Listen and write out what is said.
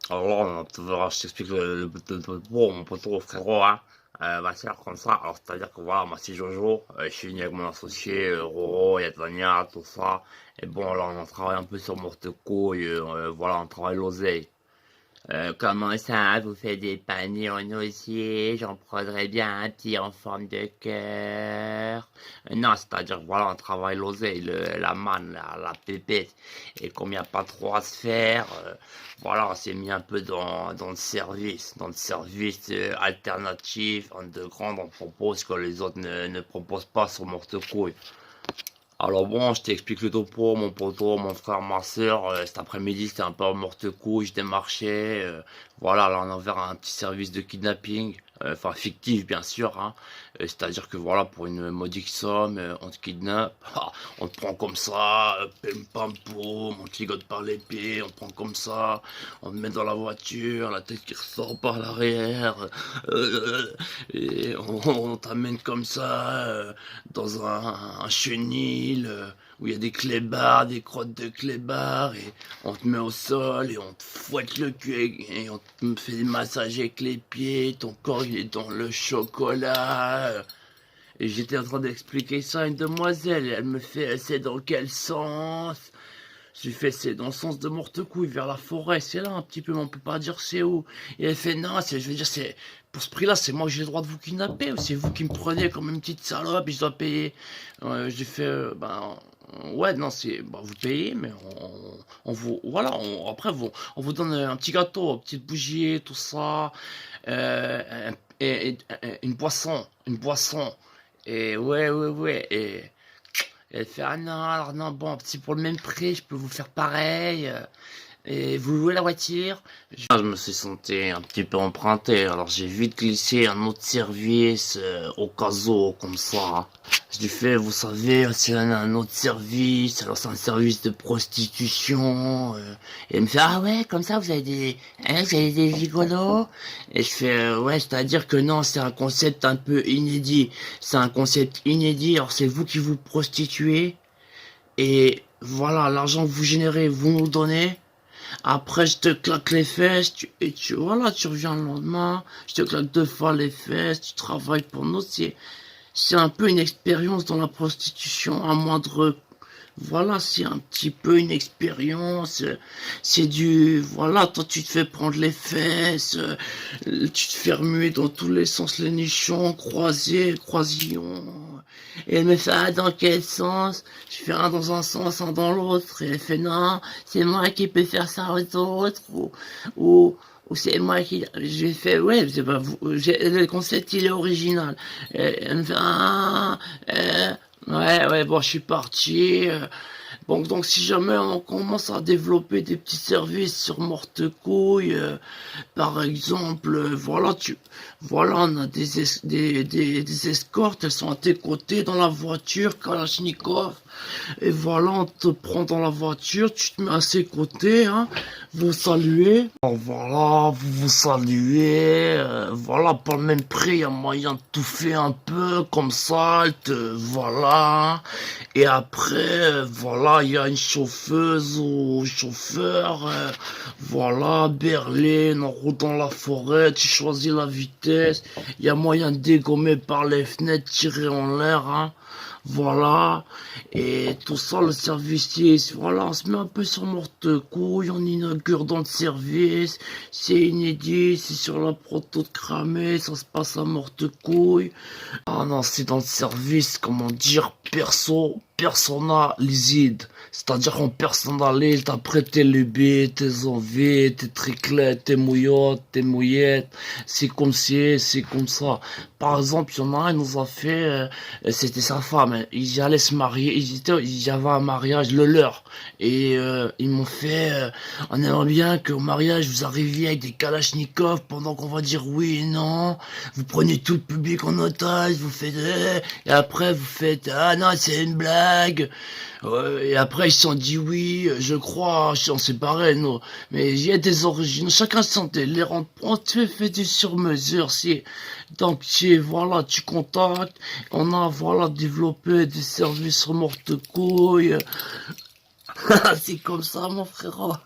Alors là, tu verras, je t'explique pour mon poteau frérot, hein. Va faire comme ça. Alors, c'est-à-dire que voilà, moi, c'est Jojo. Je suis venu avec mon associé, Roro, Yatania, tout ça. Et bon, là, on travaille un peu sur Morteco, et voilà, on travaille l'oseille. Comment ça, vous faites des paniers en osier? J'en prendrais bien un petit en forme de cœur. Non, c'est-à-dire, voilà, on travaille l'oseille, la manne, la pépette. Et comme il n'y a pas trop à se faire, voilà, on s'est mis un peu dans le service alternatif, underground, on propose que les autres ne proposent pas sur Mortecouille. Alors bon, je t'explique le topo, mon poteau, mon frère, ma soeur, cet après-midi c'était un peu morte couille, je démarchais, voilà, là on a ouvert un petit service de kidnapping, enfin fictif bien sûr, hein. C'est-à-dire que voilà, pour une modique somme, on te kidnappe, ah, on te prend comme ça, pim pam poum, on te ligote par les pieds, on te prend comme ça, on te met dans la voiture, la tête qui ressort par l'arrière, et on t'amène comme ça, dans un chenil où il y a des clébards, des crottes de clébards, et on te met au sol et on te fouette le cul et on te fait massager avec les pieds, ton corps il est dans le chocolat. Et j'étais en train d'expliquer ça à une demoiselle, et elle me fait, c'est dans quel sens? Je lui fais, c'est dans le sens de Mortecouille, vers la forêt, c'est là un petit peu, mais on peut pas dire c'est où. Et elle fait, non, je veux dire, c'est, pour ce prix-là, c'est moi que j'ai le droit de vous kidnapper, ou c'est vous qui me prenez comme une petite salope, et je dois payer. Je lui fais, ouais, non, c'est, bah, vous payez, mais on vous, voilà, après, on vous donne un petit gâteau, une petite bougie, tout ça, une boisson, et ouais, et elle fait, ah non, alors non, bon, si pour le même prix, je peux vous faire pareil. Et vous louez la voiture? Je me suis senti un petit peu emprunté, alors j'ai vite glissé un autre service au cas où, comme ça. Je lui fais, vous savez, c'est un autre service, alors c'est un service de prostitution. Et elle me fait, ah ouais, comme ça, vous avez des gigolos? Et je fais, ouais, c'est-à-dire que non, c'est un concept un peu inédit. C'est un concept inédit, alors c'est vous qui vous prostituez. Et voilà, l'argent que vous générez, vous nous donnez. Après, je te claque les fesses, voilà, tu reviens le lendemain, je te claque 2 fois les fesses, tu travailles pour nous. C'est un peu une expérience dans la prostitution à moindre. Voilà, c'est un petit peu une expérience. C'est du, voilà, toi tu te fais prendre les fesses, tu te fais remuer dans tous les sens les nichons, croisillons. Et elle me fait, ah, dans quel sens? Je fais un dans un sens, un dans l'autre. Et elle fait, non, c'est moi qui peux faire ça aux autres, ou c'est moi qui, j'ai fait, ouais, c'est pas vous, le concept il est original. Et elle me fait, ah, ouais, bon, je suis parti. Bon, donc si jamais on commence à développer des petits services sur Mortecouille, par exemple, voilà, on a des escortes, elles sont à tes côtés dans la voiture, Kalachnikov, et voilà, on te prend dans la voiture, tu te mets à ses côtés, hein, vous saluez, voilà, vous saluez, voilà, par le même prix, il y a moyen de tout faire un peu, comme ça, voilà, et après, voilà, il y a une chauffeuse ou chauffeur, voilà, Berlin, en route dans la forêt, tu choisis la vitesse, il y a moyen de dégommer par les fenêtres, tirer en l'air, hein. Voilà, et tout ça, le service, voilà, on se met un peu sur Mortecouille, on inaugure dans le service, c'est inédit, c'est sur la proto de cramé, ça se passe à Mortecouille. Ah non, c'est dans le service, comment dire, personnalisé. C'est-à-dire qu'on personnalise, t'as prêt tes lubies, tes envies, tes triclettes, tes mouillottes, tes mouillettes. C'est comme si, c'est comme ça. Par exemple, il y en a un, il nous a fait, c'était sa femme, hein. Ils allaient se marier, il y avait un mariage, le leur. Et ils m'ont fait, on aimerait bien qu'au mariage, vous arriviez avec des kalachnikovs pendant qu'on va dire oui et non. Vous prenez tout le public en otage, vous faites, et après vous faites, ah non, c'est une blague. Et après ils se sont dit oui, je crois, on s'est barré, nous. Mais il y a des origines, chacun sentait les rendre, on te fait du sur-mesure, si. Donc, voilà, tu contactes, on a, voilà, développé des services remorque-couilles. C'est comme ça, mon frère.